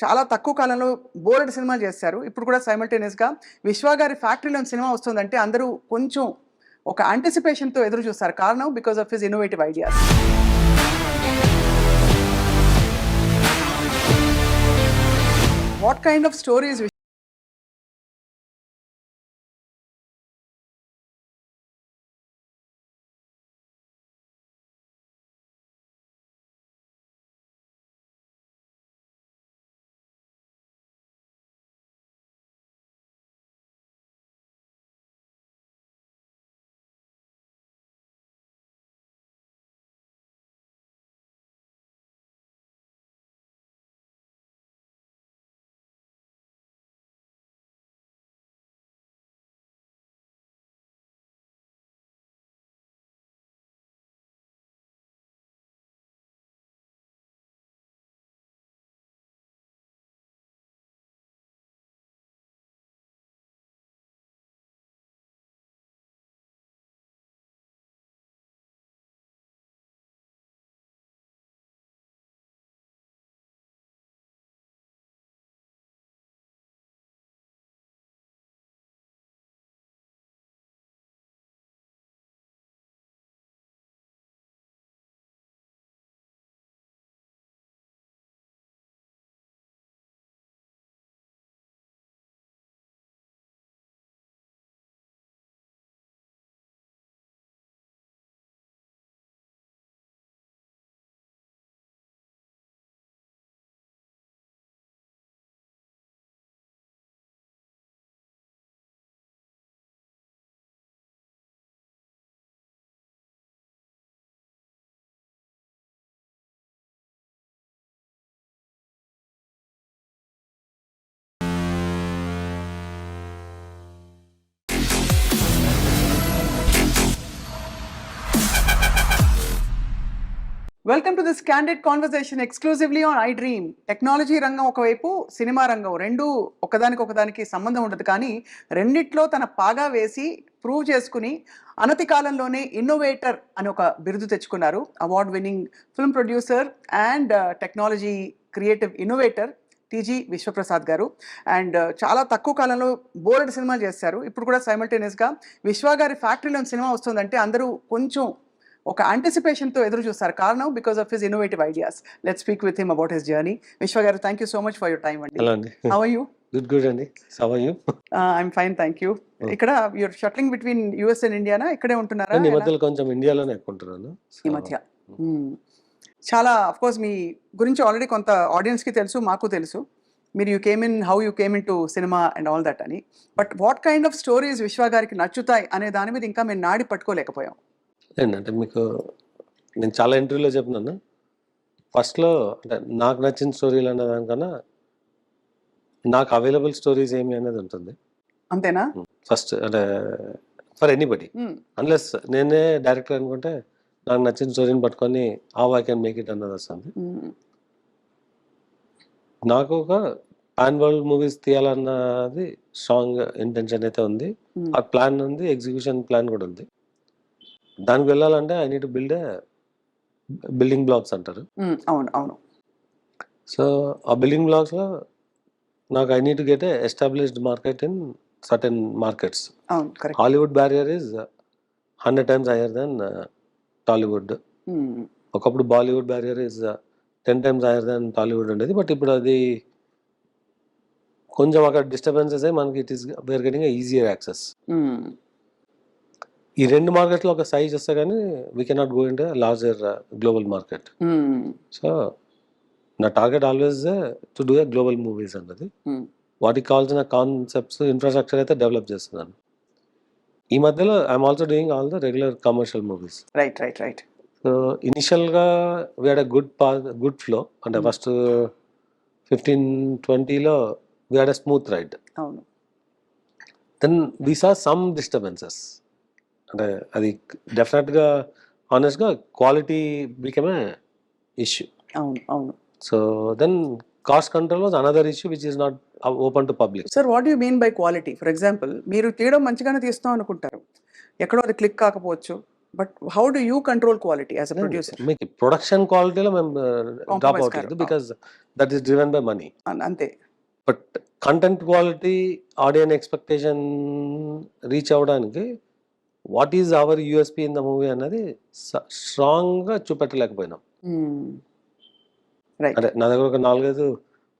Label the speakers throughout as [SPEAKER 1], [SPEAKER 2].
[SPEAKER 1] చాలా తక్కువ కాలంలో బోలెడు సినిమాలు చేశారు. ఇప్పుడు కూడా సైమల్టేనియస్‌గా 'విశ్వ' గారి ఫ్యాక్టరీలోని సినిమా వస్తుందంటే అందరూ కొంచెం ఒక యాంటిసిపేషన్‌తో ఎదురు చూస్తారు. కారణం because of his innovative ideas. What kind of stories welcome to this candid conversation exclusively on I dream. Technology రంగం ఒకవైపు, సినిమా రంగం రెండు ఒకదానికి సంబంధం ఉండదు. కానీ రెండిట్లో తన పాగా వేసి ప్రూవ్ చేసుకుని అనతి కాలంలోనే ఇన్నోవేటర్ అని ఒక బిరుదు తెచ్చుకున్నారు. Award winning film producer and technology creative innovator TG Vishwaprasad గారు. అండ్ చాలా తక్కువ కాలంలో బోలెడు సినిమాలు చేశారు. ఇప్పుడు కూడా సైమల్టేనియస్గా 'విశ్వ' గారి ఫ్యాక్టరీలోని సినిమా వస్తుందంటే అందరూ కొంచెం ఒక యాంటిసిపేషన్‌తో ఎదురు చూస్తారు. కారణం because of his innovative ideas. Let's speak with him about his journey. Vishwa garu, thank you so much for your time అండి.
[SPEAKER 2] హలో అండి.
[SPEAKER 1] How are you?
[SPEAKER 2] గుడ్ అండి. How are you?
[SPEAKER 1] I'm fine, thank you. ఇక్కడ your shuttling between US and ఇండియానా? ఇక్కడే ఉంటున్నారా?
[SPEAKER 2] ఈ మధ్యలో కొంచెం ఇండియాలోనే ఎక్కువ ఉంటున్నాను.
[SPEAKER 1] ఈ మధ్య చాలా ఆఫ్ కోర్స్ మీ గురించి ఆల్రెడీ కొంత ఆడియన్స్‌కి తెలుసు, మాకు తెలుసు. మీరు how you came into cinema and all that అని. But what kind of stories Vishwa గారికి నచ్చుతాయి అనే దాని మీద ఇంకా మేము నాడి పట్టుకోలేకపోయాం.
[SPEAKER 2] ఏంటంటే మీకు నేను చాలా ఇంటర్వ్యూలో చెప్పినాను. ఫస్ట్‌లో అంటే నాకు నచ్చిన స్టోరీలు అనే దానికన్నా నాకు అవైలబుల్ స్టోరీస్ ఏమి అనేది ఉంటుంది.
[SPEAKER 1] అంతేనా?
[SPEAKER 2] ఫస్ట్ అంటే ఫర్ ఎనీబడి అన్లెస్ నేనే డైరెక్టర్ అనుకుంటే నాకు నచ్చిన స్టోరీని పట్టుకొని ఐ కెన్ మేక్ ఇట్ అన్నది వస్తుంది. నాకు ఒక పాన్ వరల్డ్ మూవీస్ తీయాలన్నది స్ట్రాంగ్ ఇంటెన్షన్ అయితే ఉంది. ఆ ప్లాన్ ఉంది, ఎగ్జిక్యూషన్ ప్లాన్ కూడా ఉంది. దానికి వెళ్ళాలంటే I need to building blocks అంటారు.
[SPEAKER 1] అవును.
[SPEAKER 2] సో ఆ బిల్డింగ్ బ్లాక్స్లో నాకు I need to get a established market in certain markets. Hollywood barrier is 100 times higher than Tollywood. ఒకప్పుడు Bollywood barrier is 10 times higher than Tollywood ఉండేది. But ఇప్పుడు అది కొంచెం అక్కడ డిస్టర్బెన్సెస్ అయ్యి మనకి it is where getting easier access. ఈ రెండు మార్కెట్లో ఒక సైజ్ వస్తే కానీ we cannot go in larger global market. So నా target always to do a global movies అన్నది. వాటికి కావాల్సిన కాన్సెప్ట్స్, ఇన్ఫ్రాస్ట్రక్చర్ అయితే డెవలప్ చేస్తున్నాను. ఈ మధ్యలో I'm also doing all the regular commercial movies.
[SPEAKER 1] Right.
[SPEAKER 2] So ఇనిషియల్గా we had a good flow. అంటే ఫస్ట్ 15-20లో we had a smooth ride. Then we saw some disturbances. అంటే అది డెఫినెట్గా ఆనెస్ట్గా క్వాలిటీ బికమ్ ఏ ఇష్యూ.
[SPEAKER 1] అవును.
[SPEAKER 2] So then cost control was another issue which is not open to public.
[SPEAKER 1] Sir, what you mean by quality? For example, మీరు తీయడం మంచిగానే తీస్తాం అనుకుంటారు, ఎక్కడో అది క్లిక్ కాకపోవచ్చు, but how do you control quality as a producer?
[SPEAKER 2] మీకు production క్వాలిటీలో మేము డ్రాప్
[SPEAKER 1] Compromise
[SPEAKER 2] అవుట్
[SPEAKER 1] కారు.
[SPEAKER 2] లేదు, because that is driven by money.
[SPEAKER 1] అంతే.
[SPEAKER 2] But content quality, audience expectation reach అవ్వడానికి what is our USP in the movie అన్నది స్ట్రాంగ్గా చూపెట్టలేకపోయినాం.
[SPEAKER 1] రైట్.
[SPEAKER 2] అంటే నా దగ్గర ఒక 4-5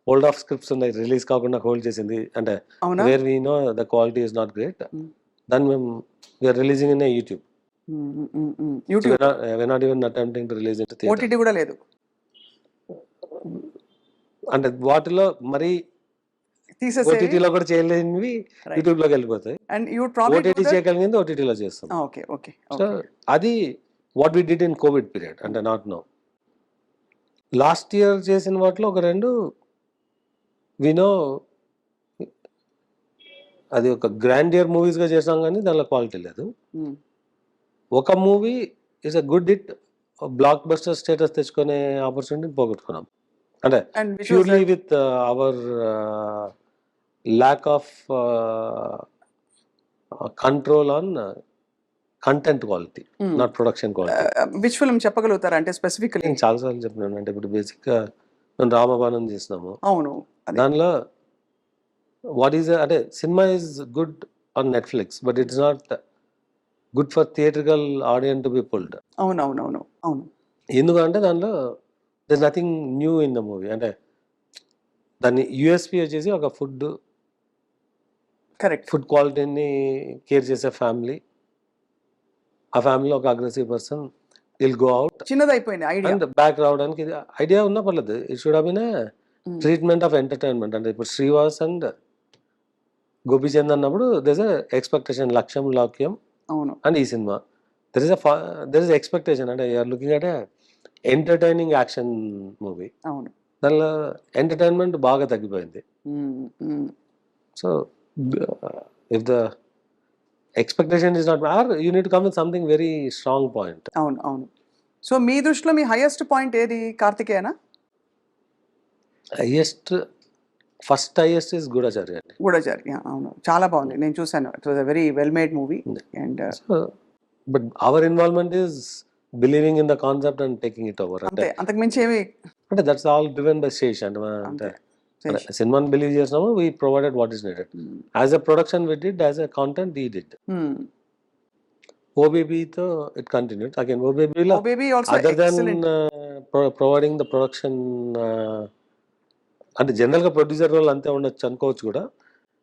[SPEAKER 2] హోల్డ్ ఆఫ్ స్క్రిప్ట్స్ ఉన్నాయి, రిలీజ్ కాకుండా హోల్డ్ చేసింది. అంటే
[SPEAKER 1] అవునా?
[SPEAKER 2] Where we know the quality is not great, దాన్ని మేము we are releasing in YouTube.
[SPEAKER 1] YouTube,
[SPEAKER 2] we're not even attempting to release it to theater.
[SPEAKER 1] OTT కూడా లేదు.
[SPEAKER 2] అంటే వాటిలో మరి
[SPEAKER 1] తీసేసేవి.
[SPEAKER 2] ఓటీటీలో కూడా చేయలేనివి
[SPEAKER 1] Right.
[SPEAKER 2] యూట్యూబ్ లోకి వెళ్ళిపోతాయి.
[SPEAKER 1] అండ్ యూ ప్రాబ్లీ
[SPEAKER 2] ఓటీటీ చేయగలిగింది ఓటీటీలో చేస్తాం.
[SPEAKER 1] Okay okay.
[SPEAKER 2] సో అది what we did in Covid period, అంటే నాట్ నో. లాస్ట్ ఇయర్ చేసిన వాటిలో ఒక 2 వినో అది ఒక గ్రాండియర్ మూవీస్గా చేసాం, కానీ దానిలో క్వాలిటీ లేదు. ఒక movie is a good hit, block buster status తెచ్చుకునే ఆపర్చునిటీని పోగొట్టుకున్నాం. అంటే
[SPEAKER 1] and
[SPEAKER 2] purely with our lack of control on content quality, not production quality.
[SPEAKER 1] Which film చెప్పగలుగుతారా అంటే స్పెసిఫికలీ?
[SPEAKER 2] నేను చాలాసార్లు చెప్పినాను. అంటే ఇప్పుడు బేసిక్గా మేము రామబాణం చేసినాము.
[SPEAKER 1] అవును.
[SPEAKER 2] దానిలో వాట్ ఈస్ అంటే cinema is good on Netflix, but it's not good for theatrical audience to be pulled.
[SPEAKER 1] అవునవునవును. అవును.
[SPEAKER 2] ఎందుకంటే దానిలో there nothing new in the movie. అంటే దాన్ని యూఎస్పీ వచ్చేసి ఒక
[SPEAKER 1] కరెక్ట్.
[SPEAKER 2] ఫుడ్ క్వాలిటీని కేర్ చేసే ఫ్యామిలీ, ఆ ఫ్యామిలీలో ఒక aggressive person will go out
[SPEAKER 1] చిన్నదైపోయింది ఐడియా.
[SPEAKER 2] అండ్ బ్యాక్ రావడానికి ఇది ఐడియా ఉన్నా పర్లేదు. It should have been treatment of entertainment. అంటే ఇప్పుడు శ్రీవాస్ అండ్ గోపీచంద్ అన్నప్పుడు దెర్ ఇస్ ఎక్స్పెక్టేషన్, లక్ష్యం లాక్యం.
[SPEAKER 1] అవును.
[SPEAKER 2] అండ్ ఈ సినిమా దెర్ ఇస్ ఎక్స్పెక్టేషన్, అంటే you're looking at entertaining action movie.
[SPEAKER 1] అవును.
[SPEAKER 2] దానిలో ఎంటర్టైన్మెంట్ బాగా తగ్గిపోయింది. So if the expectation is not, or you need to come with something very strong point.
[SPEAKER 1] అవును. అవును. సో మీ దృష్టిలో మీ హైయెస్ట్ పాయింట్ ఏది? కార్తికేయనా?
[SPEAKER 2] ఫస్ట్ హైయెస్ట్ ఇస్ గూఢచారి అండి.
[SPEAKER 1] గూఢచారి. అవును, చాలా బాగుంది, నేను చూసాను. It was a very well made movie. And
[SPEAKER 2] but our involvement is believing in the concept and taking it over.
[SPEAKER 1] అంతే, అంతకు మించి ఏమి.
[SPEAKER 2] అంటే that's all driven by Sesh. అంటే సినిమాని బిలీవ్ చేసినాము, we provided what is needed. As a production we did, as a content we did. ఓబీబీతో it continued again. ఓబీబీలో other than providing the production, అంటే జనరల్గా ప్రొడ్యూసర్ రోల్ అంతే ఉండొచ్చు అనుకోవచ్చు కూడా.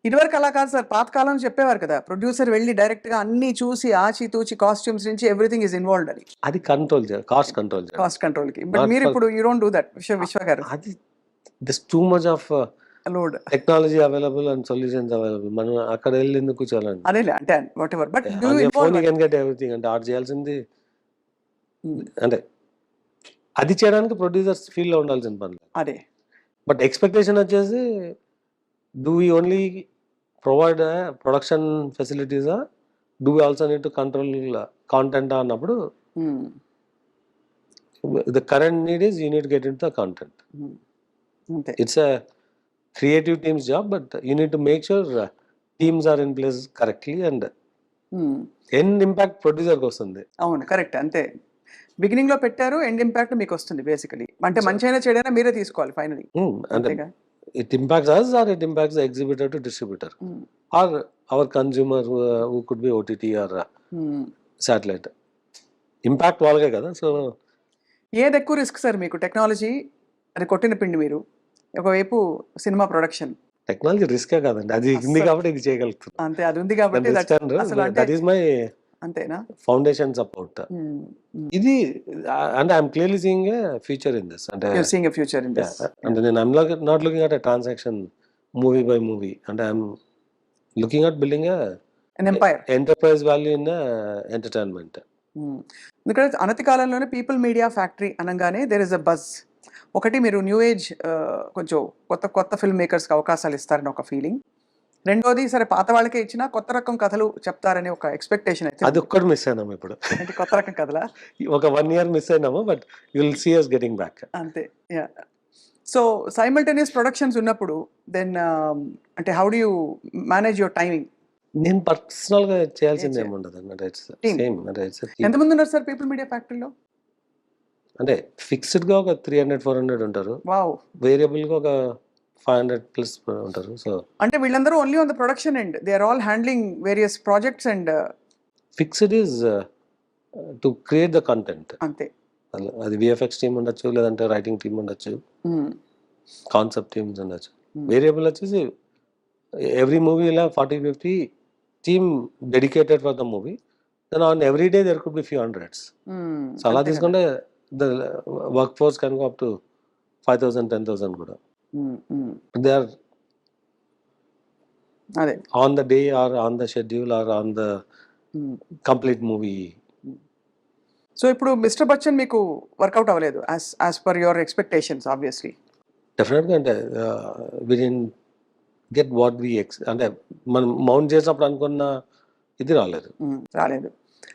[SPEAKER 1] ఇదివరకు అలా కాదు సార్, పాతకాలం చెప్పేవారు కదా, ప్రొడ్యూసర్ వెళ్ళి డైరెక్ట్ గా అన్ని చూసి ఆచి తూచి కాస్ట్యూమ్స్ నుంచి ఎవ్రీథింగ్ ఇస్ ఇన్వాల్వ్డ్ అని.
[SPEAKER 2] అది కంట్రోల్ చేయాలి, కాస్ట్ కంట్రోల్
[SPEAKER 1] కి. బట్ మీరు ఇప్పుడు యూ డోంట్ డూ దట్ విశ్వ గారు.
[SPEAKER 2] అది this too much of
[SPEAKER 1] load
[SPEAKER 2] technology available and solutions available. మనం అక్కడ వెళ్ళి ఎందుకు కూర్చోాలండి?
[SPEAKER 1] అదే అంటే what ever, but
[SPEAKER 2] phone you can get everything. అంటే ఆర్ట్ చేయాల్సింది అంటే అది చేయడానికి ప్రొడ్యూసర్స్ ఫీల్డ్ లో ఉండాల్సిన పని.
[SPEAKER 1] అదే.
[SPEAKER 2] బట్ ఎక్స్పెక్టేషన్ వచ్చేసి do we only provide production ఫెసిలిటీసా, do we also need to control content అన్నప్పుడు the current need is you need get in the content. It's a creative teams job, but you need to make sure teams are in place correctly and end impact ప్రొడ్యూసర్కి వస్తుంది.
[SPEAKER 1] అవును, correct. అంతే, beginning లో పెట్టారు, end impact మీకు వస్తుంది basically. అంటే మంచి అయినా చెడైనా మీరే తీసుకోవాలి ఫైనలీ.
[SPEAKER 2] అంటే it impacts us or it impacts the exhibitor to distributor or our consumer who could be OTT or satellite. Impact వాళ్ళకే కదా. సో
[SPEAKER 1] ఏది ఎక్కువ రిస్క్ సార్ మీకు? టెక్నాలజీ అది కొట్టిన పిండి మీరు, ఒకవైపు సినిమా ప్రొడక్షన్.
[SPEAKER 2] టెక్నాలజీ రిస్కే కాదండి, అది ఉంది కాబట్టి ఇది చేయగలుగుతుంది.
[SPEAKER 1] అంతే, అది ఉంది కాబట్టి
[SPEAKER 2] దట్ ఈస్ మై
[SPEAKER 1] అంతేనా
[SPEAKER 2] ఫౌండేషన్ సపోర్ట్. ఇది అంటే I'm clearly seeing a future in this. అంటే
[SPEAKER 1] seeing a future in this.
[SPEAKER 2] అంటే నేను I'm not looking at a transaction movie by movie. అంటే I'm looking at building
[SPEAKER 1] an empire,
[SPEAKER 2] enterprise value in entertainment.
[SPEAKER 1] ఎందుకంటే అనతి కాలంలోనే People Media Factory అనగానే there is a buzz. ఒకటి, మీరు new age కొంచెం కొత్త ఫిల్మ్ మేకర్స్కి అవకాశాలు ఇస్తారని ఒక ఫీలింగ్. రెండోది, సరే పాత వాళ్ళకే ఇచ్చినా కొత్త రకం కథలు చెప్తారని ఒక ఎక్స్పెక్టేషన్ అయితే.
[SPEAKER 2] అది ఒక్కటి మిస్ అయినాము ఇప్పుడు.
[SPEAKER 1] అంటే కొత్త రకం కథలా?
[SPEAKER 2] ఒక 1 year మిస్ అయినాము, but you will see us getting back.
[SPEAKER 1] అంతే. యా. సో సైమల్టేనియస్ ప్రొడక్షన్స్ ఉన్నప్పుడు దెన్ అంటే how do you manage your timing?
[SPEAKER 2] నేను పర్సనల్గా చేయాల్సింది
[SPEAKER 1] చేయ-
[SPEAKER 2] ఏమి ఉండదు అంటే ఇట్స్
[SPEAKER 1] Team.
[SPEAKER 2] సేమ్ అంటే ఇట్స్
[SPEAKER 1] ఎంతమంది ఉన్నారు సార్ పీపుల్ మీడియా ఫ్యాక్టరీలో?
[SPEAKER 2] అంటే ఫిక్స్డ్గా ఒక 300-400 ఉంటారు,
[SPEAKER 1] వావ్.
[SPEAKER 2] వేరియబుల్గా ఒక 500+ ఉంటారు. సో
[SPEAKER 1] అంటే వీళ్ళందరూ only on the production end, they are all handling various projects and
[SPEAKER 2] fixed is to create the content.
[SPEAKER 1] అంతే.
[SPEAKER 2] అది విఎఫ్ఎక్స్ టీమ్ ఉండొచ్చు, లేదంటే రైటింగ్ టీమ్ ఉండొచ్చు,
[SPEAKER 1] Hmm.
[SPEAKER 2] కాన్సెప్ట్ టీమ్స్ ఉండొచ్చు. వేరియబుల్ వచ్చేసి ఎవ్రీ మూవీ ఇలా 40-50 team dedicated for the movie. Then on every day there could be few hundreds. So అలా తీసుకుంటే the work force can go up to 5,000-10,000 కూడా. They are
[SPEAKER 1] అదే.
[SPEAKER 2] On the day or on the schedule are on the complete movie.
[SPEAKER 1] So ఇప్పుడు mister Bachchan మీకు work out అవ్వలేదు as per your expectations obviously.
[SPEAKER 2] డెఫినెట్గా అంటే వి didn't get what we అంటే మనం mount చేసినప్పుడు అనుకున్న ఇది రాలేదు.
[SPEAKER 1] రాలేదు.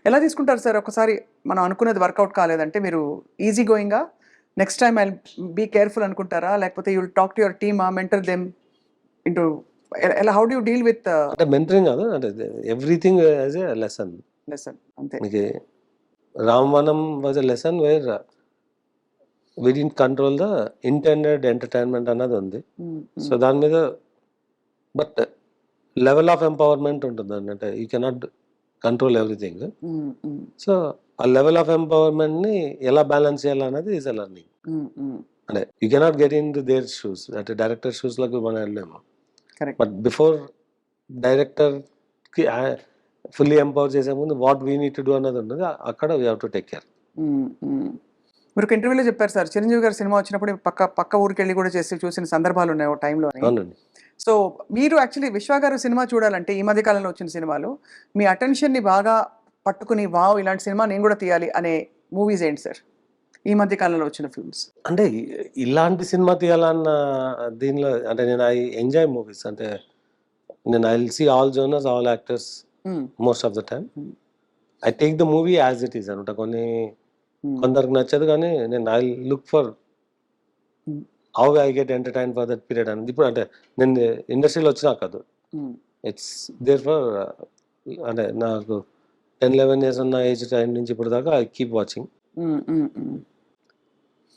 [SPEAKER 1] ఎలా తీసుకుంటారు సార్ ఒకసారి మనం అనుకున్నది వర్కౌట్ కాలేదంటే? మీరు ఈజీ గోయింగా next time I be careful అనుకుంటారా, లేకపోతే you will talk to your team, mentor them into ఎలా, how do you deal with?
[SPEAKER 2] అంటే మెంటరింగ్ కాదు, అంటే everything as a lesson.
[SPEAKER 1] Lesson అంతే.
[SPEAKER 2] మీకు Ramabanam was a lesson where we didn't control the intended entertainment అన్నది ఉంది. సో దాని మీద బట్ లెవెల్ ఆఫ్ ఎంపవర్మెంట్ ఉంటుంది అంటే you cannot control everything. So ఆ లెవెల్ ఆఫ్ ఎంపవర్మెంట్ని ఎలా బ్యాలెన్స్ చేయాలన్నది ఈజ్ ఎ లెర్నింగ్. అంటే you cannot get in to their shoes, అంటే డైరెక్టర్ షూస్లకు మనం వెళ్ళలేము. బట్ బిఫోర్ డైరెక్టర్కి ఫుల్లీ ఎంపవర్ చేసే ముందు what we need to do అన్నది ఉంటుంది, అక్కడ we have to take care.
[SPEAKER 1] మీరు ఒక ఇంటర్వ్యూలో చెప్పారు సార్, చిరంజీవి గారి సినిమా వచ్చినప్పుడు పక్క ఊరికి వెళ్ళి కూడా చేసి చూసిన సందర్భాలు ఉన్నాయి ఒక టైంలో.
[SPEAKER 2] అవునండి.
[SPEAKER 1] సో మీరు యాక్చువల్లీ విశ్వ గారు సినిమా చూడాలంటే ఈ మధ్య కాలంలో వచ్చిన సినిమాలు మీ అటెన్షన్ని బాగా పట్టుకుని వావ్ ఇలాంటి సినిమా నేను కూడా తీయాలి అనే మూవీస్ ఏంటి సార్ ఈ మధ్య కాలంలో వచ్చిన ఫిల్మ్స్?
[SPEAKER 2] అంటే ఇలాంటి సినిమా తీయాలన్న దీనిలో అంటే నేను ఐ ఎంజాయ్ మూవీస్. అంటే నేను I will see all genres, all actors most of the time. I take the movie as it is అనమాట. కొందరికి నచ్చదు, కానీ నేను I look for how I get entertain for that period అనేది. ఇప్పుడు అంటే నేను ఇండస్ట్రీలో వచ్చినా కాదు, ఇట్స్ దేర్ ఫర్ అంటే నాకు 10-11 years ఉన్న ఏజ్ టైం నుంచి ఇప్పుడు దాకా ఐ కీప్ వాచింగ్.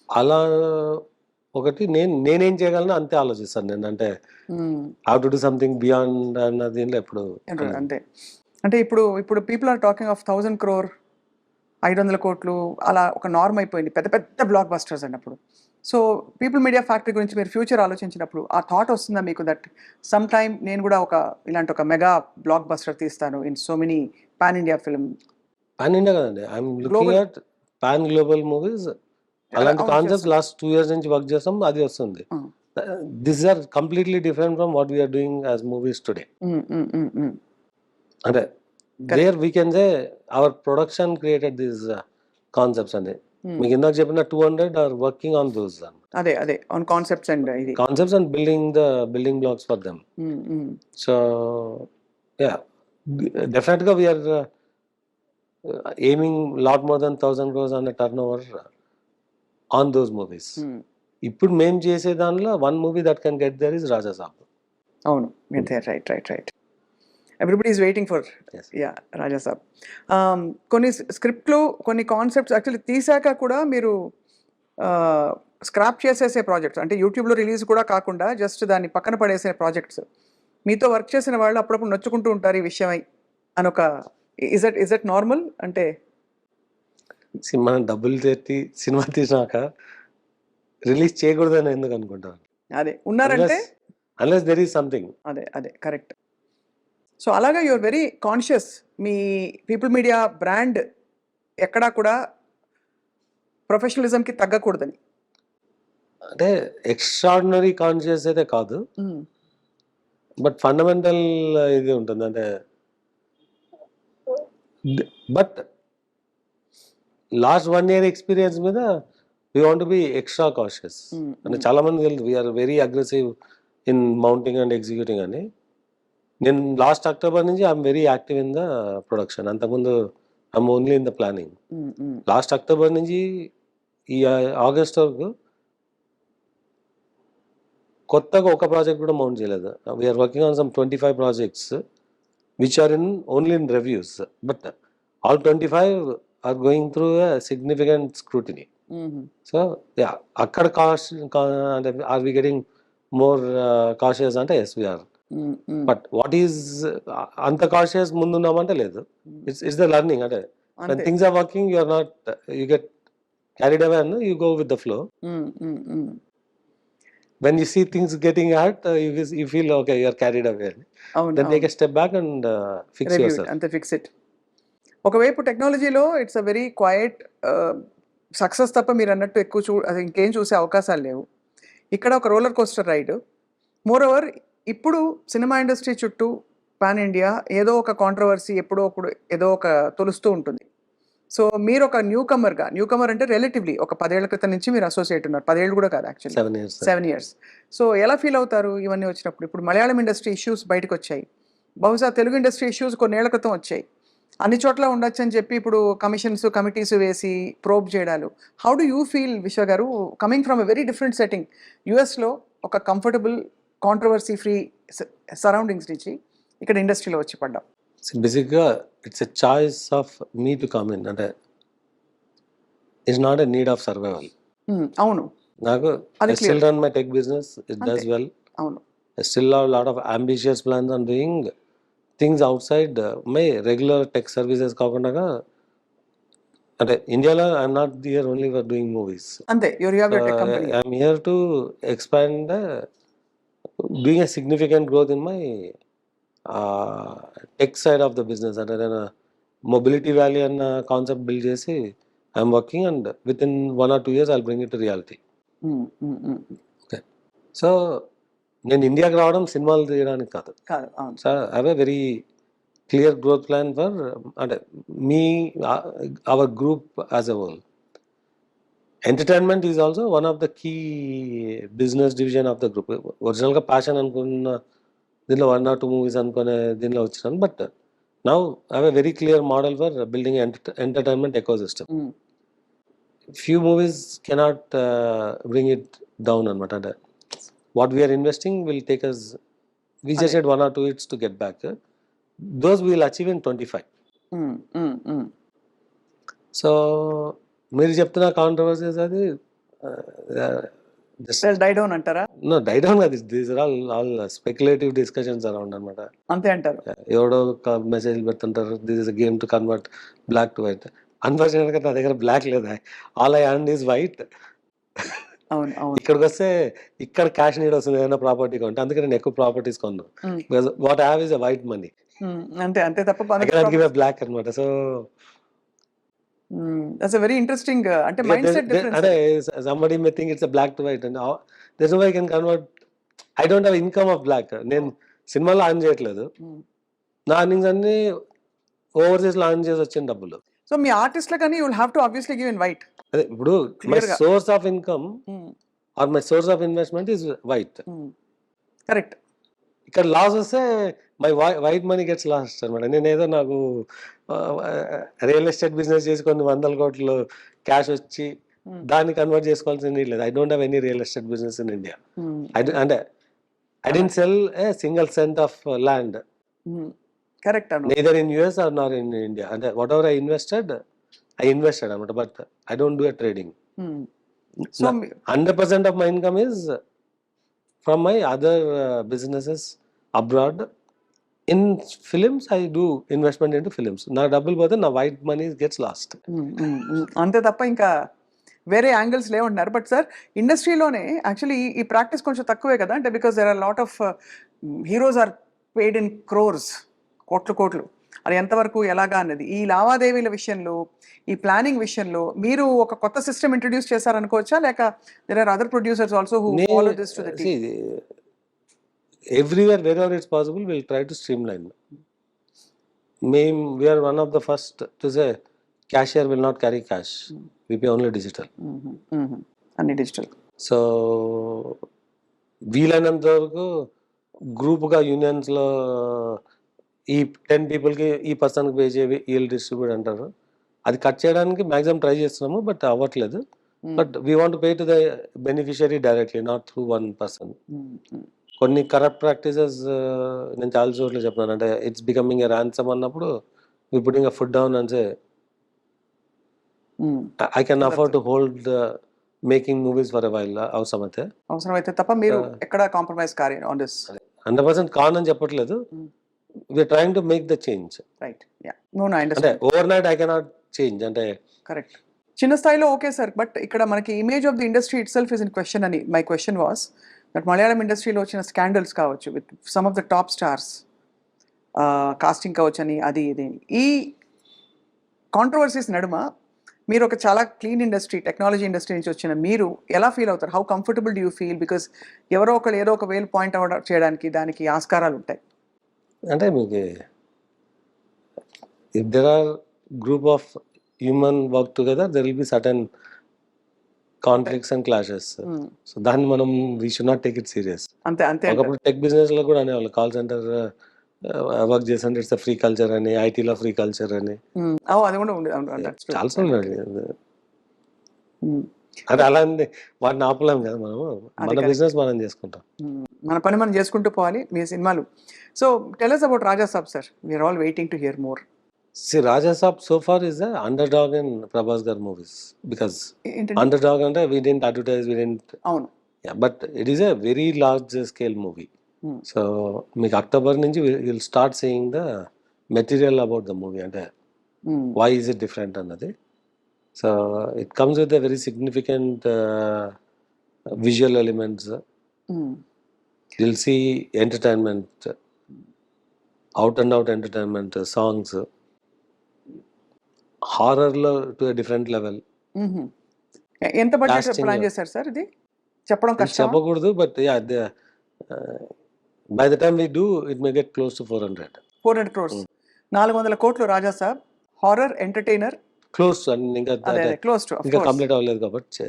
[SPEAKER 2] అలా ఒకటి నేనేం చేయగలను అంతే ఆలోచిస్తాను నేను. అంటే how to do something beyond అన్న దీనిలో ఎప్పుడు
[SPEAKER 1] అంతే. అంటే ఇప్పుడు people are talking of 1,000 crore 500 కోట్లు అలా ఒక నార్మ్ అయిపోయింది పెద్ద పెద్ద బ్లాక్ బస్టర్స్ అన్నప్పుడు. సో పీపుల్ మీడియా ఫ్యాక్టరీ గురించి మీరు ఫ్యూచర్ ఆలోచించినప్పుడు ఆ థాట్ వస్తుందా మీకు, దట్ సమ్ టైమ్ నేను కూడా ఇలాంటి ఒక మెగా బ్లాక్ బస్టర్ తీస్తాను in so many pan India film?
[SPEAKER 2] Pan India కదండి, I'm looking at pan global movies. అలాంటి కాన్సెప్ట్స్ లాస్ట్ 2 years నుంచి వర్క్ చేస్తాం, అది వస్తుంది. This are completely different from what we're doing as movies today. అంటే there we can say our production created these concepts అండి. మీకు ఇందాక చెప్పిన 200 ఆర్ వర్కింగ్ ఆన్ దోస్.
[SPEAKER 1] అదే on concepts and
[SPEAKER 2] concepts and building blocks for them. So yeah, డెఫినెట్గా we are aiming lot more than 1,000 crores on a turnover on those movies. ఇప్పుడు మేము చేసే దానిలో one movie that can get there is Raja Saab.
[SPEAKER 1] అవును, right. Everybody is waiting for Raja Saab. కొన్ని స్క్రిప్ట్లు, కొన్ని concepts actually తీసాక కూడా మీరు స్క్రాప్ చేసేసే ప్రాజెక్ట్స్, అంటే యూట్యూబ్లో రిలీజ్ కూడా కాకుండా జస్ట్ దాన్ని పక్కన పడేసే ప్రాజెక్ట్స్ మీతో వర్క్ చేసిన వాళ్ళు అప్పుడప్పుడు నొచ్చుకుంటూ ఉంటారు ఈ విషయమై అని ఒక ఇజ్ దట్ నార్మల్? అంటే
[SPEAKER 2] మనం డబ్బులు తెట్టి సినిమా తీసినాక రిలీజ్ చేయకూడదని ఎందుకు అనుకుంటాను?
[SPEAKER 1] అదే ఉన్నారంటే
[SPEAKER 2] అన్లెస్ దెర్ ఈస్ సంథింగ్.
[SPEAKER 1] అదే కరెక్ట్. సో అలాగా యూఆర్ వెరీ కాన్షియస్, మీ పీపుల్ మీడియా బ్రాండ్ ఎక్కడా కూడా ప్రొఫెషనలిజంకి తగ్గకూడదని.
[SPEAKER 2] అంటే ఎక్స్ట్రాడినరీ కాన్షియస్ అయితే కాదు, బట్ ఫండమెంటల్ ఇది ఉంటుంది. అంటే బట్ లాస్ట్ 1 year ఎక్స్పీరియన్స్ మీద we want be extra cautious. అంటే చాలా మంది తెలుసు we're very aggressive in mounting and executing అని. నేను లాస్ట్ October నుంచి I'm very active in the production. అంతకుముందు I'm only in the planning. Last October నుంచి ఈ August వరకు కొత్తగా ఒక ప్రాజెక్ట్ కూడా మౌంట్ చేయలేదు. We're working on some 25 projects. which are in only in reviews, but all 25 are going through a significant scrutiny. So yeah, akkada cost are we getting more cautious ante? Yes, we are. But what is అంత cautious ముందున్నామంటే లేదు. It's the learning అంటే when
[SPEAKER 1] అంతే.
[SPEAKER 2] things are working you are not you get carried away and you go with the flow. When you see things getting hard, you feel okay, you are carried away.
[SPEAKER 1] అవును,
[SPEAKER 2] Then take
[SPEAKER 1] అవును.
[SPEAKER 2] a step back and fix
[SPEAKER 1] Review it,
[SPEAKER 2] yourself.
[SPEAKER 1] అంతే, fix it. ఒకవైపు టెక్నాలజీలో it's a very quite success తప్ప మీరు అన్నట్టు ఎక్కువ అది ఇంకేం చూసే అవకాశాలు లేవు. ఇక్కడ ఒక roller coaster ride. Moreover ఇప్పుడు సినిమా ఇండస్ట్రీ చుట్టూ పాన్ ఇండియా ఏదో ఒక కాంట్రవర్సీ ఎప్పుడో ఒకడు ఏదో ఒక తొలుస్తూ ఉంటుంది. సో మీరు ఒక న్యూ కమర్ అంటే రిలేటివ్లీ ఒక 10 ఏళ్ల క్రితం నుంచి మీరు అసోసియేట్ ఉన్నారు. 10 ఏళ్ళు కూడా కాదు యాక్చువల్లీ,
[SPEAKER 2] 7 years.
[SPEAKER 1] 7 years. సో ఎలా ఫీల్ అవుతారు ఇవన్నీ వచ్చినప్పుడు? ఇప్పుడు మలయాళం ఇండస్ట్రీ ఇష్యూస్ బయటకు వచ్చాయి, బహుశా తెలుగు ఇండస్ట్రీ ఇష్యూస్ కొన్నేళ్ల క్రితం వచ్చాయి. అన్ని చోట్ల ఉండొచ్చు అని చెప్పి ఇప్పుడు కమిటీస్ వేసి ప్రోబ్ చేయడాలు. హౌ డు యూ ఫీల్ విశ్వ గారు, coming from a very different setting, యుఎస్లో ఒక కంఫర్టబుల్ కాంట్రవర్సీ ఫ్రీ సరౌండింగ్స్ నుంచి ఇక్కడ ఇండస్ట్రీలో వచ్చి పడ్డాం?
[SPEAKER 2] బేసిక్గా it's a choice of me to come in అంటే it's not a need of survival.
[SPEAKER 1] అవును,
[SPEAKER 2] నాకు
[SPEAKER 1] అది
[SPEAKER 2] I still run my tech business, it does
[SPEAKER 1] అంతే.
[SPEAKER 2] well.
[SPEAKER 1] అవును.
[SPEAKER 2] I still have a lot of ambitious plans on doing things outside my regular tech services కాకుండా అంటే ఇండియాలో I'm not here only for doing movies.
[SPEAKER 1] అంతే, you're have your tech company.
[SPEAKER 2] I'm here to expand doing a significant growth in my tech side of the business. అంటే నేను mobility valley అన్న concept build చేసి I'm working and with in 1 or 2 years I'll bring it to reality. Okay, so నేను ఇండియాకి రావడం సినిమాలు తీయడానికి కాదు.
[SPEAKER 1] కాదు, అవును.
[SPEAKER 2] So I have a very clear growth plan for అంటే మీ our group as a whole. Entertainment is also one of the key business division of the group. ఒరిజినల్గా ప్యాషన్ అనుకున్న దీనిలో 1 or 2 మూవీస్ అనుకునే దీనిలో వచ్చినాను. But now I have a very clear model for building entertainment ecosystem. Few movies cannot bring it down అనమాట. అంటే what we are investing will take us, we just had 1 or 2 hits to get back. Those we will achieve in 25. So మీరు చెప్తున్న controversies అది
[SPEAKER 1] die down అంటారా?
[SPEAKER 2] No, die down కాదు. These are all speculative discussions around అనమాట.
[SPEAKER 1] అంతే అంటారు.
[SPEAKER 2] ఎవడో message పెడుతుంటారు, this is a game to convert black to white. అన్ఫార్చునేట్గా నా దగ్గర బ్లాక్ లేదా, all I and is white.
[SPEAKER 1] అవును, అవును.
[SPEAKER 2] ఇక్కడికి వస్తే ఇక్కడ క్యాష్ నీడ్ వస్తుంది ఏదైనా ప్రాపర్టీ కొంటే, అందుకే నేను ఎక్కువ ప్రాపర్టీస్ కొన్నాను. Because what I have is a white money,
[SPEAKER 1] అంతే అంతే తప్ప
[SPEAKER 2] I cannot give a black అనమాట. So
[SPEAKER 1] that's a very interesting అంటే మైండ్ సెట్ డిఫరెన్స్.
[SPEAKER 2] అంటే somebody may think it's a black to white and there's no way I can convert. I don't have income of black. నేను సినిమాలో on చేయట్లేదు, నా earnings అన్ని overseas లో on చేసి వచ్చిన డబ్బులు.
[SPEAKER 1] సో మీ ఆర్టిస్ట్ల కానీ you will have to obviously give in white.
[SPEAKER 2] అదే ఇప్పుడు my source of income or my source of investment is white.
[SPEAKER 1] Correct.
[SPEAKER 2] ఇక్కడ లాస్ వస్తే my white money gets last అనమాట. నేనేదో నాకు రియల్ ఎస్టేట్ బిజినెస్ చేసి కొన్ని 100 కోట్లు క్యాష్ వచ్చి దాన్ని కన్వర్ట్ చేసుకోవాల్సిన నీడ్ లేదు. I don't have any real estate business in India. అంటే I don't sell a single cent of land.
[SPEAKER 1] Correct.
[SPEAKER 2] Neither in US or not in India. అంటే whatever I invested అనమాట. But I don't do a trading.
[SPEAKER 1] So
[SPEAKER 2] 100% of my income is from my other businesses abroad. In films I do investment into films. నా డబ్బులు పోతే నా white money gets last.
[SPEAKER 1] అంతే తప్ప ఇంకా వేరే angles లేవుంటున్నారు. బట్ సార్ ఇండస్ట్రీలోనే యాక్చువల్లీ ఈ ప్రాక్టీస్ కొంచెం తక్కువే కదా. అంటే because there are lot of heroes are paid in crores, కోట్లు. అది ఎంతవరకు ఎలాగా అన్నది ఈ లావాదేవీల విషయంలో, ఈ ప్లానింగ్ విషయంలో మీరు ఒక కొత్త సిస్టమ్ ఇంట్రడ్యూస్ చేశారనుకోవచ్చా, లేక there are other producers also who follow this to the team?
[SPEAKER 2] Everywhere wherever it's possible we'll try to streamline. We are one of the first to say cashier will not carry cash, we pay only digital.
[SPEAKER 1] అన్ని digital.
[SPEAKER 2] So వీలైనంత వరకు గ్రూప్గా యూనియన్స్లో ఈ 10 పీపుల్కి ఈ పర్సన్కి pay చేయి వీళ్ళు డిస్ట్రిబ్యూట్ అంటారు. అది కట్ చేయడానికి మ్యాక్సిమం ట్రై చేస్తున్నాము, బట్ అవ్వట్లేదు. But we want pay to the beneficiary directly, not through one person. కొన్ని కరప్ట్ ప్రాక్టీసెస్ నేను చాలా చోట్ల చెప్పినాను. అంటే ఇట్స్ బికమింగ్ ఎ ర్యాన్సమ్ అన్నప్పుడు we putting a food down and say I can afford to hold making movies for a while అవసరమైతే.
[SPEAKER 1] అవసరమైతే తప్ప మీరు ఎక్కడ కాంప్రమైజ్ కారు ఆన్ దిస్.
[SPEAKER 2] 100% కాన్ అని చెప్పట్లేదు. We're trying to make the change.
[SPEAKER 1] Right. Yeah. No I
[SPEAKER 2] అంటే
[SPEAKER 1] understand.
[SPEAKER 2] Overnight I cannot change. అంటే
[SPEAKER 1] కరెక్ట్. చిన్న స్థాయిలో ఓకే సార్, బట్ ఇక్కడ మనకి image of the industry itself is in question అని my question was that Malayalam ఇండస్ట్రీలో వచ్చిన scandals కావచ్చు with some of the top stars, casting కావచ్చు అని అది ఇది, ఈ కాంట్రవర్సీస్ నడుమ మీరు ఒక చాలా క్లీన్ ఇండస్ట్రీ, టెక్నాలజీ ఇండస్ట్రీ నుంచి వచ్చిన మీరు ఎలా ఫీల్ అవుతారు? How comfortable do you feel? Because ఎవరో ఒకరు ఏదో ఒక వేలు పాయింట్ అవుట్ చేయడానికి దానికి ఆస్కారాలు ఉంటాయి.
[SPEAKER 2] అంటే మీకు if there are group of human work together there will be certain conflicts and clashes. So దాన్ని మనం we should not take it serious.
[SPEAKER 1] అంతే అంతే.
[SPEAKER 2] ఒకప్పుడు టెక్ బిజినెస్ లో కూడా అనేవాళ్ళు, కాల్ సెంటర్ వర్క్ చేస్తుంటే ఇట్స్ ఫ్రీ కల్చర్ అని, ఐటీలో ఫ్రీ కల్చర్ అని
[SPEAKER 1] అది కూడా
[SPEAKER 2] చాలా సార్లు అంటే అలా వాటిని ఆపలేం కదా మనం. మన బిజినెస్ మనం చేసుకుంటాం,
[SPEAKER 1] మన పని మనం చేసుకుంటూ పోవాలి. మీ సినిమాలు. So tell us about Raja Saab sir. We're all waiting to hear more.
[SPEAKER 2] See, Raja Saab so far is the underdog in Prabhas Gar movies because underdog ante we didn't advertise, we didn't.
[SPEAKER 1] అవును.
[SPEAKER 2] Yeah, but it is a very large scale movie. So మీకు October నుంచి will start saying the material about the movie. అంటే why is it different అన్నది. So it comes with a very significant visual elements. You'll see entertainment, out and out entertainment, songs, horror లో to a different level.
[SPEAKER 1] ఎంత budget plan చేశారు sir? ఇది చెప్పడం కష్టం,
[SPEAKER 2] చెప్పకూడదు. But by the time we do it may get close to 400 crores. 400 కోట్లు Raja Saab horror entertainer close. ఇంకా
[SPEAKER 1] close to
[SPEAKER 2] ఇంకా కంప్లీట్ అవ్వలేదు కాబట్టి.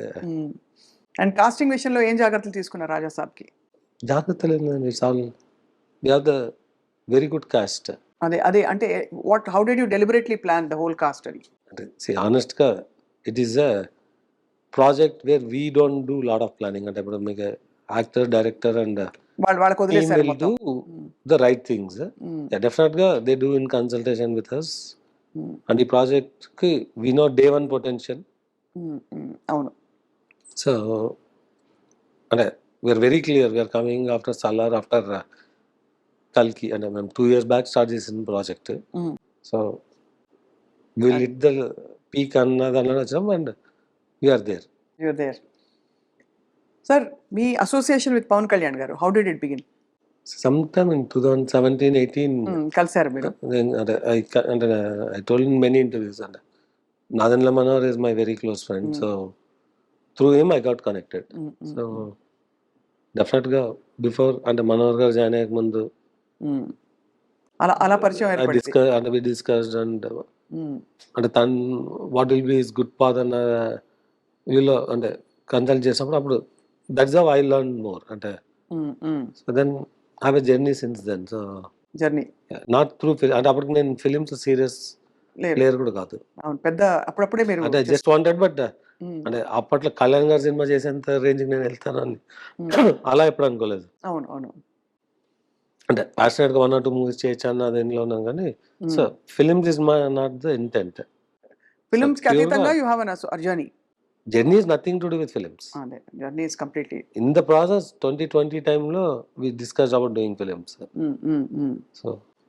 [SPEAKER 1] అండ్ కాస్టింగ్ విషయంలో ఏం జాగ్రత్తలు తీసుకున్నారు రాజా సాబ్ కి?
[SPEAKER 2] జాగ్రత్త లేదు, it's all we have the very good cast.
[SPEAKER 1] అదే అంటే how did you deliberately plan the whole cast అది?
[SPEAKER 2] అంటే ఆనెస్ట్ గా it is a project where we don't do lot of planning. అంటే ఇప్పుడు మీకు యాక్టర్, డైరెక్టర్ అండ్
[SPEAKER 1] వాళ్ళకి వదిలేసారు మొత్తం.
[SPEAKER 2] The right things. డెఫినెట్ గా they do in consultation with us. And ఈ ప్రాజెక్ట్ కి we know day one potential.
[SPEAKER 1] అవును.
[SPEAKER 2] సో అంటే we are very clear, we're coming after Salaar, after కల్కి. అంటే మేము 2 years బ్యాక్ స్టార్ట్ చేసిన project. So will hit the peak అన్నదాన్ని వచ్చాం and we're there.
[SPEAKER 1] You're there. Sir మీ association with Pawan Kalyan garu, how did it begin?
[SPEAKER 2] Sometime in 2017-18
[SPEAKER 1] కలిసారు మీరు?
[SPEAKER 2] అంటే I told in many interviews. అంటే Nadendla Manohar is my very close friend. So through him I got connected. So డెఫినెట్గా before అంటే మనోహర్ గారు join అయ్యే ముందు
[SPEAKER 1] అలా పరిచయం
[SPEAKER 2] డిస్కస్డ్ అండ్ అంటే తను what will be his good path అన్న వీళ్ళు అంటే కన్సల్ట్ చేసినప్పుడు అప్పుడు that's how I learn more. అంటే so then have a journey since then. So
[SPEAKER 1] journey
[SPEAKER 2] not through అంటే అప్పటికి నేను ఫిలిమ్స్ సీరియస్ ప్లేయర్ కూడా కాదు.
[SPEAKER 1] పెద్ద అప్పుడప్పుడే మీరు
[SPEAKER 2] అంటే జస్ట్ వాంటెడ్. బట్ అంటే అప్పట్లో కళ్యాణ్ గారు సినిమా చేసేంత రేంజ్కి నేను వెళ్తాను అని అలా ఎప్పుడు అనుకోలేదు.
[SPEAKER 1] అవును అవును.
[SPEAKER 2] అంటే ప్యాషనెట్ గా 1 or 2 movies చేయొచ్చు అన్న దేనిలో ఉన్నాం కానీ. So films is not the intent.
[SPEAKER 1] Films కి అతీతంగా you have a journey.
[SPEAKER 2] Journey is nothing to do with films.
[SPEAKER 1] Journey is completely
[SPEAKER 2] in the process. 2020 time lo we discussed about doing films.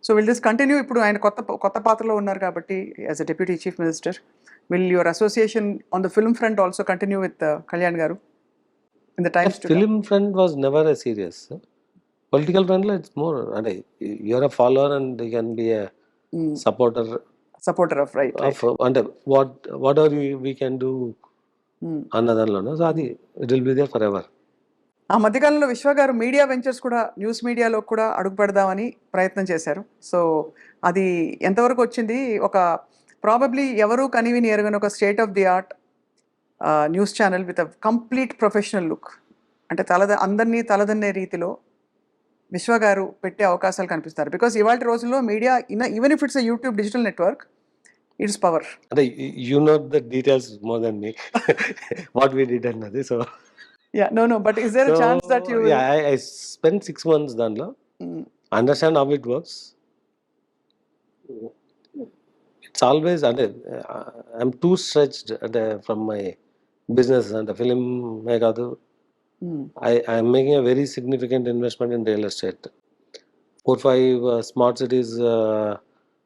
[SPEAKER 1] So will this continue? ఇప్పుడు ఆయన కొత్త పాత్రలో ఉన్నారు కాబట్టి as a deputy chief minister, will your association on the film front also continue with Kalyan garu in the times to
[SPEAKER 2] film front was never a serious. Political front lo it's more and you are a follower and you can be a supporter
[SPEAKER 1] of right
[SPEAKER 2] and whatever we can do అన్నదానిలోనే. So అది it will be there forever.
[SPEAKER 1] ఆ మధ్యకాలంలో విశ్వ గారు media ventures కూడా, news మీడియాలో కూడా అడుగు పెడదామని ప్రయత్నం చేశారు. సో అది ఎంతవరకు వచ్చింది? ఒక ప్రాబబ్లీ ఎవరు కనివిని ఎరగని ఒక state of the art news channel with a complete professional look, అంటే అందరినీ తలదన్నే రీతిలో విశ్వ గారు పెట్టే అవకాశాలు కనిపిస్తారు. బికాస్ ఇవాళ రోజుల్లో media even if it's YouTube digital network, it's power.
[SPEAKER 2] అంటే you know the details more than me what we did అన్నది. So
[SPEAKER 1] Yeah, no, no, but is there a chance that you will?
[SPEAKER 2] yeah, I spent 6 months దాంట్లో
[SPEAKER 1] Mm,
[SPEAKER 2] understand how it works. It's always అంటే I'm too stretched అంటే from my business అంటే ఫిలిమే కాదు.
[SPEAKER 1] mm,
[SPEAKER 2] I'm making a very significant investment in real estate. 4-5 smart cities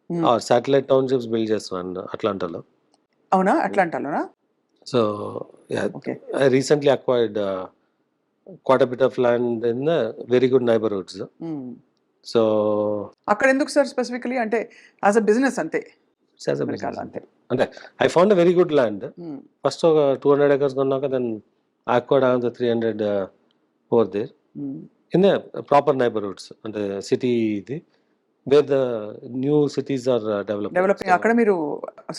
[SPEAKER 1] mm.
[SPEAKER 2] Or satellite townships build చేస్తున్నాను అట్లాంటాలో.
[SPEAKER 1] అవునా, అట్లాంటాలోనా?
[SPEAKER 2] So
[SPEAKER 1] Okay.
[SPEAKER 2] I recently acquired quite a bit of land in the very good neighborhoods.
[SPEAKER 1] Mm.
[SPEAKER 2] So
[SPEAKER 1] అక్కడ ఎందుకు sir specifically? అంటే as a business అంతే,
[SPEAKER 2] it's as a
[SPEAKER 1] అమెరికాలో
[SPEAKER 2] business.
[SPEAKER 1] అంతే.
[SPEAKER 2] అంటే I found a very good land.
[SPEAKER 1] Mm,
[SPEAKER 2] First ఒక 200 acres కొన్నాక then I acquired another 300 over there
[SPEAKER 1] mm.
[SPEAKER 2] in the proper neighborhoods అంటే city ఇది where the new cities are developing.
[SPEAKER 1] Developing అక్కడ మీరు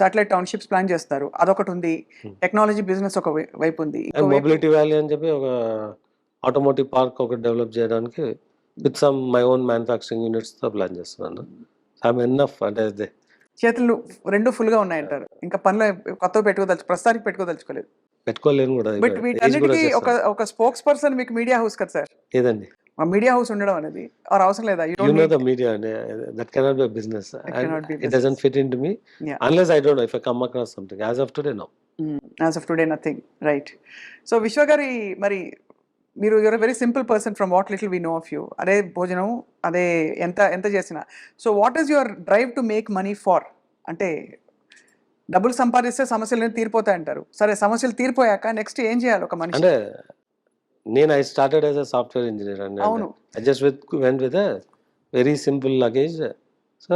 [SPEAKER 1] satellite townships plan చేస్తారు, అదొకటి ఉంది. Technology business ఒక వైపు ఉంది, ఇంకో వైపు
[SPEAKER 2] మొబిలిటీ వ్యాలీ అని చెప్పి ఒక ఆటోమోటివ్ పార్క్ ఒకటి డెవలప్ చేయడానికి with some my own manufacturing యూనిట్స్తో ప్లాన్ చేస్తున్నాను. ఐఎమ్ ఎన్నఫ్ అంటే అదే
[SPEAKER 1] చేతులు రెండు ఫుల్ గా ఉన్నాయంటారు. ఇంకా పనిలో కొత్తగా ప్రస్తుతానికి పెట్టుకోదలుచుకోలేదు.
[SPEAKER 2] పెట్టుకోలేను కూడా.
[SPEAKER 1] బట్ వీటన్నిటికీ ఒక స్పోక్స్ పర్సన్ మీకు మీడియా హౌస్ కదా సార్?
[SPEAKER 2] ఏదండి
[SPEAKER 1] ఆ మీడియా హౌస్ ఉండడం అనేది ఆర్ అవసరం లేదా?
[SPEAKER 2] you know the media that cannot be a business.
[SPEAKER 1] cannot be
[SPEAKER 2] It doesn't fit into me.
[SPEAKER 1] Yeah.
[SPEAKER 2] Unless I don't know if I come across something. As of today, no.
[SPEAKER 1] As of today nothing, right. So Vishwa గారి, మరి మీరు you're very simple person from what little we know of you. అదే భోజనం, అదే ఎంత ఎంత చేసినా. So what is your drive to make money for? అంటే డబ్బులు సంపాదిస్తే సమస్యలు తీరిపోతాయి అంటారు. సరే, సమస్యలు తీరిపోయాక నెక్స్ట్ ఏం చేయాలి ఒక మనిషి?
[SPEAKER 2] అంటే నేను I started as a software engineer and
[SPEAKER 1] అవును.
[SPEAKER 2] I just went with a very simple luggage. So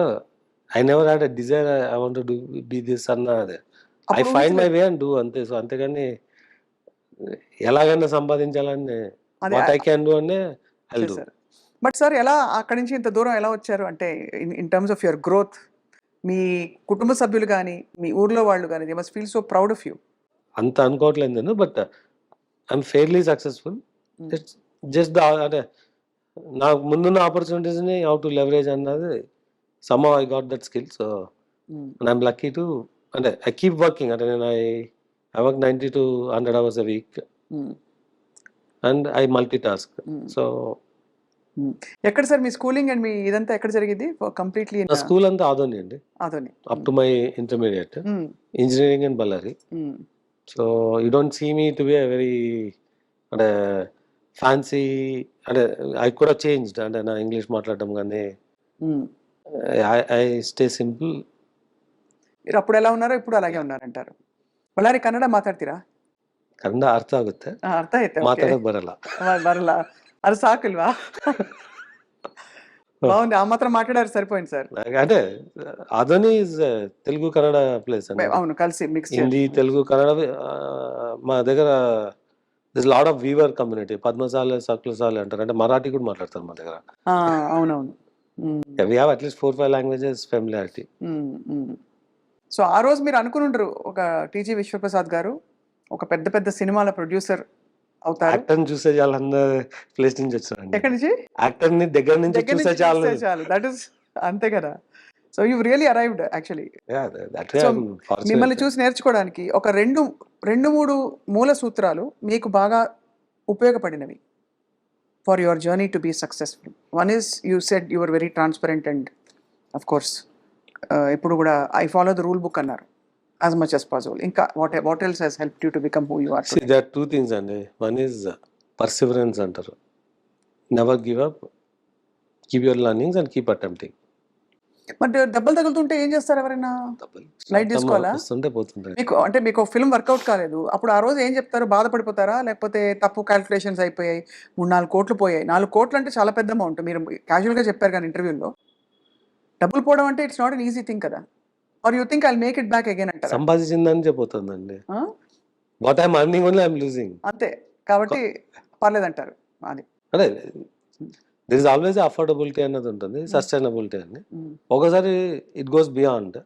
[SPEAKER 2] I never had a desire I want to be this అన్న అదే. I find my way and do అంతే. So అంతేగాని ఎలాగైనా సంపాదించాలని what I can do అనే I do.
[SPEAKER 1] But sir, ఎలా అక్కడి నుంచి ఇంత దూరం ఎలా వచ్చారు? అంటే in terms of your growth, మీ కుటుంబ సభ్యులు కానీ మీ ఊర్లో వాళ్ళు కానీ they must feel so proud of you.
[SPEAKER 2] అంత అనుకోవట్లేదు నేను, but I'm fairly successful. It's just అంటే నాకు ముందున్న ఆపర్చునిటీస్ని హౌ టు లెవరేజ్ అన్నది somehow I got that skill. So I'm lucky to అంటే ఐ కీప్ వర్కింగ్. అంటే నేను I work 90 to 100 hours a week and I multitask. So
[SPEAKER 1] ఎక్కడ sir మీ స్కూలింగ్ అండ్ మీ ఇదంతా ఎక్కడ జరిగింది కంప్లీట్లీ?
[SPEAKER 2] నా స్కూల్ అంతా ఆదోని అండి,
[SPEAKER 1] Adoni
[SPEAKER 2] up to my intermediate. Engineering in Bellary. So you don't see me to be a very అంటే ఫ్యాన్సీ అంటే ఐ కూడా చేంజ్డ్ అంటే నా ఇంగ్లీష్ మాట్లాడడం కానీ ఐ స్టే సింపుల్.
[SPEAKER 1] మీరు అప్పుడు ఎలా ఉన్నారో ఇప్పుడు అలాగే ఉన్నారంటారు. ಬಳ್ಳಾರಿ ಕನ್ನಡ ಮಾತಾಡ್ತೀರಾ?
[SPEAKER 2] ಕನ್ನಡ ಅರ್ಥ ಆಗುತ್ತೆ,
[SPEAKER 1] ಅರ್ಥ ಆಯ್ತು,
[SPEAKER 2] ಮಾತಾಡಕ್ ಬರಲ್ಲ.
[SPEAKER 1] ಬರಲ್ಲ, ಅದು ಸಾಕಿಲ್ವಾ? బాగుంది, ఆ మాత్రం మాట్లాడారు సరిపోయింది సార్.
[SPEAKER 2] అంటే అదోని ఇస్ తెలుగు కన్నడ ప్లేస్ అండి.
[SPEAKER 1] అవును, కలిసి మిక్స్
[SPEAKER 2] హిందీ తెలుగు కన్నడ. మా దగ్గర this lot of weaver community, Padmashali Sakulasali అంటారు, అంటే మరాఠీ కూడా మాట్లాడతారు మా దగ్గర.
[SPEAKER 1] అవునవును,
[SPEAKER 2] we have at least 4-5 languages familiarity.
[SPEAKER 1] So ఆ రోజు మీరు అనుకుని ఒక టీజీ విశ్వప్రసాద్ గారు ఒక పెద్ద పెద్ద సినిమాల ప్రొడ్యూసర్ అవుతారు.
[SPEAKER 2] యాక్టర్ చూసే చాలా ప్లేస్ నుంచి వచ్చారండి.
[SPEAKER 1] ఎక్కడి నుంచి?
[SPEAKER 2] యాక్టర్ ని దగ్గర నుంచి చూసే చాలు.
[SPEAKER 1] దట్ ఇస్ అంతే కదా. So you really arrived actually. మిమ్మల్ని చూసి నేర్చుకోవడానికి ఒక రెండు మూడు మూల సూత్రాలు మీకు బాగా ఉపయోగపడినవి for your journey to be successful. One is you said you are very transparent and of course ఇప్పుడు కూడా I follow the rule book అన్నారు as much as possible. ఇంకా what else has helped you to become who you are today?
[SPEAKER 2] See, there are two things అండి. One is perseverance అంటారు. Never give up, keep your learnings and keep attempting.
[SPEAKER 1] But దెబ్బలు తగులుతుంటే ఏం చేస్తారు? ఎవరైనా light తీసుకోవాలా?
[SPEAKER 2] వస్తుంటే పోతుంటాయి.
[SPEAKER 1] మీకు ఫిల్మ్ వర్కౌట్ కాలేదు, అప్పుడు ఆ రోజు ఏం చెప్తారు? బాధపడిపోతారా? లేకపోతే తప్పు క్యాల్కులేషన్స్ అయిపోయాయి, 3-4 కోట్లు పోయాయి? 4 కోట్లు అంటే చాలా పెద్ద అమౌంట్. మీరు క్యాజువల్గా చెప్పారు కానీ ఇంటర్వ్యూలో, డబ్బులు పోవడం అంటే it's not an easy thing కదా. Or you think I'll make it back again అంటారా?
[SPEAKER 2] సంపాదించిందని చెప్పొతుందండి. What I'm earning only I'm losing.
[SPEAKER 1] అంతే కాబట్టి పర్లేదంటారు. అది
[SPEAKER 2] అంటే there is always అఫోర్డబిలిటీ అన్నది ఉంటుంది, సస్టైనబిలిటీ అని. ఒకసారి ఇట్ గోస్ బియాండ్,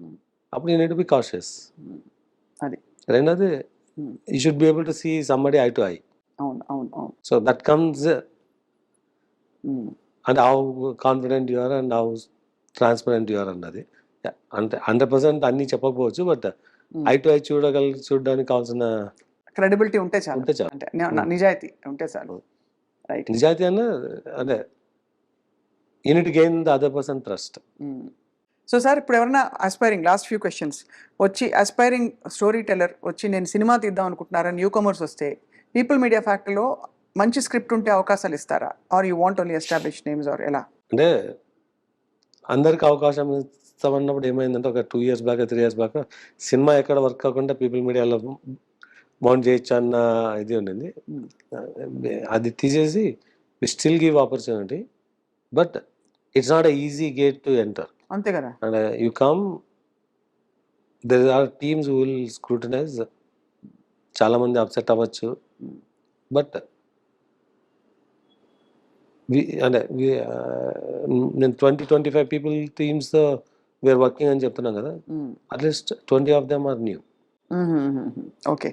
[SPEAKER 2] అప్పుడు you need to be cautious.
[SPEAKER 1] అది
[SPEAKER 2] రెండోది you should be able to see somebody eye to eye.
[SPEAKER 1] అవును అవును అవును.
[SPEAKER 2] So that comes and how confident you are and how transparent you are అన్నది. అంటే 100% అన్ని చెప్పకపోవచ్చు, బట్ ఐ టు ఐ చూడడానికి కావాల్సిన
[SPEAKER 1] క్రెడిబిలిటీ ఉంటే చాలు,
[SPEAKER 2] ఉంటే చాలు.
[SPEAKER 1] అంటే నిజాయితీ ఉంటే చాలు. రైట్.
[SPEAKER 2] నిజాయితీ అన్న అదే you need gain the other person trust.
[SPEAKER 1] So sir, ఇప్పుడు ఎవరైనా అస్పైరింగ్, లాస్ట్ ఫ్యూ క్వశ్చన్స్, వచ్చి అస్పైరింగ్ స్టోరీ టెల్లర్ వచ్చి నేను సినిమా తీద్దాం అనుకుంటున్నారని న్యూ కమర్స్ వస్తే పీపుల్ మీడియా ఫ్యాక్టరీలో మంచి స్క్రిప్ట్ ఉంటే అవకాశాలు ఇస్తారా, or you want only establish names, or ఎలా?
[SPEAKER 2] అంటే అందరికి అవకాశం ఇస్తామన్నప్పుడు ఏమైందంటే ఒక 2 years back 3 years back cinema ఎక్కడ వర్క్ కాకుండా పీపుల్ మీడియాలో మౌంట్ చేయొచ్చు అన్న ఇది ఉండింది. అది తీసేసి we still give opportunity, but it's not a easy gate to enter.
[SPEAKER 1] అంతే కదా.
[SPEAKER 2] And you come, there are teams who will scrutinise, చాలామంది అప్సెట్ అవ్వచ్చు, బట్ అంటే నేను 20-25 పీపుల్ టీమ్స్ వీఆర్ వర్కింగ్ అని చెప్తున్నాం కదా, at least 20 of them are new.
[SPEAKER 1] Okay.